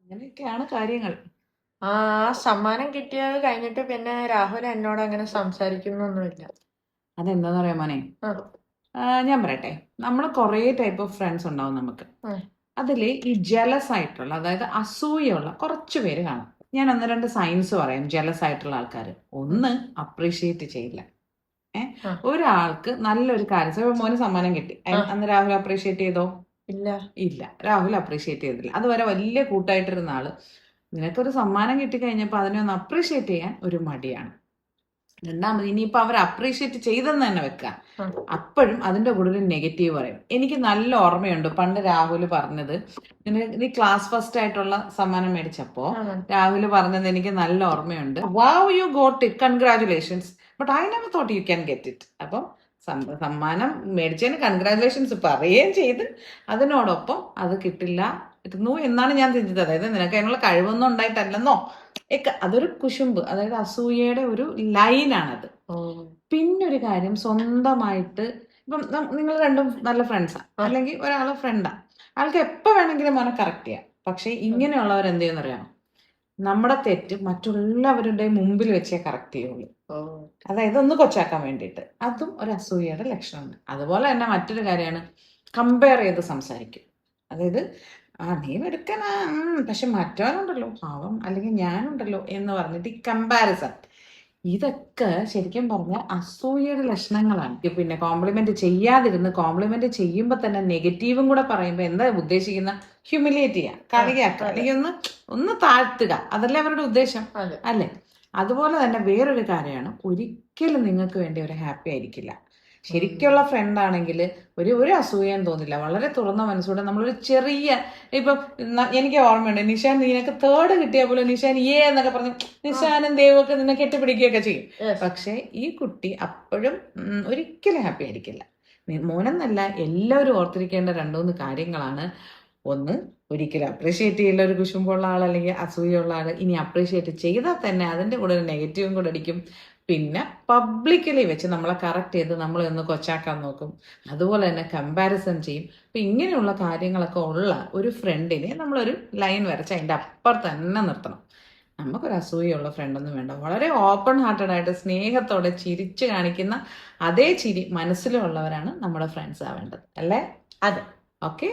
അങ്ങനെയൊക്കെയാണ് കാര്യങ്ങൾ. ആ സമ്മാനം കിട്ടിയത് കഴിഞ്ഞിട്ട് പിന്നെ രാഹുൽ എന്നോട് അങ്ങനെ സംസാരിക്കുന്നൊന്നുമില്ല. അതെന്താന്ന് പറയാ മോനെ, ഞാൻ പറയട്ടെ, നമ്മൾ കുറേ ടൈപ്പ് ഓഫ് ഫ്രണ്ട്സ് ഉണ്ടാവും നമുക്ക്. അതിൽ ഈ ജലസ് ആയിട്ടുള്ള, അതായത് അസൂയുള്ള കുറച്ച് പേര് കാണും. ഞാൻ ഒന്ന് രണ്ട് സയൻസ് പറയാം ജലസ് ആയിട്ടുള്ള ആൾക്കാർ. ഒന്ന്, അപ്രീഷിയേറ്റ് ചെയ്യില്ല. ഒരാൾക്ക് നല്ലൊരു കാര്യം, മോന് സമ്മാനം കിട്ടി, അന്ന് രാഹുൽ അപ്രീഷിയേറ്റ് ചെയ്തോ? ഇല്ല, രാഹുൽ അപ്രീഷിയേറ്റ് ചെയ്തില്ല. അതുവരെ വലിയ കൂട്ടായിട്ടിരുന്ന ആള് നിനക്കൊരു സമ്മാനം കിട്ടിക്കഴിഞ്ഞപ്പോൾ അതിനെ ഒന്ന് അപ്രീഷിയേറ്റ് ചെയ്യാൻ ഒരു മടിയാണ്. രണ്ടാമത്, ഇനിയിപ്പോൾ അവർ അപ്രീഷിയേറ്റ് ചെയ്തെന്ന് തന്നെ വെക്കാം, അപ്പോഴും അതിൻ്റെ കൂടെ ഒരു നെഗറ്റീവ് പറയും. എനിക്ക് നല്ല ഓർമ്മയുണ്ട് പണ്ട് രാഹുൽ പറഞ്ഞത്, നീ ക്ലാസ് ഫസ്റ്റ് ആയിട്ടുള്ള സമ്മാനം മേടിച്ചപ്പോൾ രാഹുൽ പറഞ്ഞത് എനിക്ക് നല്ല ഓർമ്മയുണ്ട്, വാവ് you got it, congratulations, but I never thought you can get it. അപ്പം സമ്മാനം മേടിച്ചതിന് കൺഗ്രാറ്റുലേഷൻസ് പറയുകയും ചെയ്ത് അതിനോടൊപ്പം അത് കിട്ടില്ല എന്നാണ് ഞാൻ ചിന്തിച്ചത്. അതായത് നിനക്ക് അതിനുള്ള കഴിവൊന്നും ഉണ്ടായിട്ടല്ലെന്നോ ഒക്കെ, അതൊരു കുശുമ്പ്, അതായത് അസൂയയുടെ ഒരു ലൈനാണത്. പിന്നൊരു കാര്യം, സ്വന്തമായിട്ട് ഇപ്പം നിങ്ങൾ രണ്ടും നല്ല ഫ്രണ്ട്സാ, അല്ലെങ്കിൽ ഒരാള് ഫ്രണ്ടാ, ആൾക്ക് എപ്പോ വേണമെങ്കിലും മോനെ കറക്റ്റ് ചെയ്യാം. പക്ഷെ ഇങ്ങനെയുള്ളവർ എന്ത് ചെയ്യുന്നറിയാമോ, നമ്മുടെ തെറ്റ് മറ്റുള്ളവരുടെ മുമ്പിൽ വെച്ചേ കറക്റ്റ് ചെയ്യുള്ളൂ. അതായത് ഒന്ന് കൊച്ചാക്കാൻ വേണ്ടിയിട്ട്. അതും ഒരു അസൂയയുടെ ലക്ഷണമാണ്. അതുപോലെ തന്നെ മറ്റൊരു കാര്യമാണ്, കമ്പയർ ചെയ്ത് സംസാരിക്കും. അതായത് നീ എടുക്കനാ, പക്ഷെ മറ്റവനുണ്ടല്ലോ പാവം, അല്ലെങ്കിൽ ഞാനുണ്ടല്ലോ എന്ന് പറഞ്ഞിട്ട് ഈ കമ്പാരിസൺ, ഇതൊക്കെ ശരിക്കും പറഞ്ഞാൽ അസൂയയുടെ ലക്ഷണങ്ങളാണ്. പിന്നെ കോംപ്ലിമെന്റ് ചെയ്യാതിരുന്ന് കോംപ്ലിമെന്റ് ചെയ്യുമ്പോൾ തന്നെ നെഗറ്റീവും കൂടെ പറയുമ്പോൾ എന്താ ഉദ്ദേശിക്കുന്ന, ഹ്യൂമിലിയേറ്റ് ചെയ്യുക, കളിയാക്കുക, അല്ലെങ്കിൽ ഒന്ന് താഴ്ത്തുക, അതല്ലേ അവരുടെ ഉദ്ദേശം അല്ലേ? അതുപോലെ തന്നെ വേറൊരു കാര്യമാണ്, ഒരിക്കലും നിങ്ങൾക്ക് വേണ്ടി ഒരു ഹാപ്പി ആയിരിക്കില്ല. ശരിക്കുള്ള ഫ്രണ്ട് ആണെങ്കിൽ ഒരു അസൂയം തോന്നില്ല, വളരെ തുറന്ന മനസ്സോടെ നമ്മളൊരു ചെറിയ, ഇപ്പം എനിക്ക് ഓർമ്മയുണ്ട്, നിഷാൻ നിനക്ക് തേർഡ് കിട്ടിയാൽ പോലും നിഷാൻ എന്നൊക്കെ പറഞ്ഞു നിഷാനും ദേവൊക്കെ നിന്നെ കെട്ടിപ്പിടിക്കുകയൊക്കെ ചെയ്യും. പക്ഷെ ഈ കുട്ടി അപ്പോഴും ഒരിക്കലും ഹാപ്പി ആയിരിക്കില്ല. മോനെന്നല്ല, എല്ലാവരും ഓർത്തിരിക്കേണ്ട രണ്ടുമൂന്ന് കാര്യങ്ങളാണ്. ഒന്ന്, ഒരിക്കലും അപ്രീഷിയേറ്റ് ചെയ്യില്ല ഒരു കുശുമ്പുള്ള ആൾ അല്ലെങ്കിൽ അസൂയുള്ള ആൾ. ഇനി അപ്രീഷിയേറ്റ് ചെയ്താൽ തന്നെ അതിൻ്റെ കൂടെ ഒരു നെഗറ്റീവും കൂടെ അടിക്കും. പിന്നെ പബ്ലിക്കലി വെച്ച് നമ്മളെ കറക്റ്റ് ചെയ്ത് നമ്മളെ ഒന്ന് കൊച്ചാക്കാൻ നോക്കും. അതുപോലെ തന്നെ കമ്പാരിസൺ ചെയ്യും. അപ്പം ഇങ്ങനെയുള്ള കാര്യങ്ങളൊക്കെ ഉള്ള ഒരു ഫ്രണ്ടിനെ നമ്മളൊരു ലൈൻ വരച്ച് അതിൻ്റെ അപ്പുറത്ത് തന്നെ നിർത്തണം. നമുക്കൊരു അസൂയുള്ള ഫ്രണ്ടൊന്നും വേണ്ട. വളരെ ഓപ്പൺ ഹാർട്ടഡ് ആയിട്ട് സ്നേഹത്തോടെ ചിരിച്ചു കാണിക്കുന്ന അതേ ചിരി മനസ്സിലുള്ളവരാണ് നമ്മുടെ ഫ്രണ്ട്സ് ആവേണ്ടത്, അല്ലേ? അതെ. ഓക്കെ.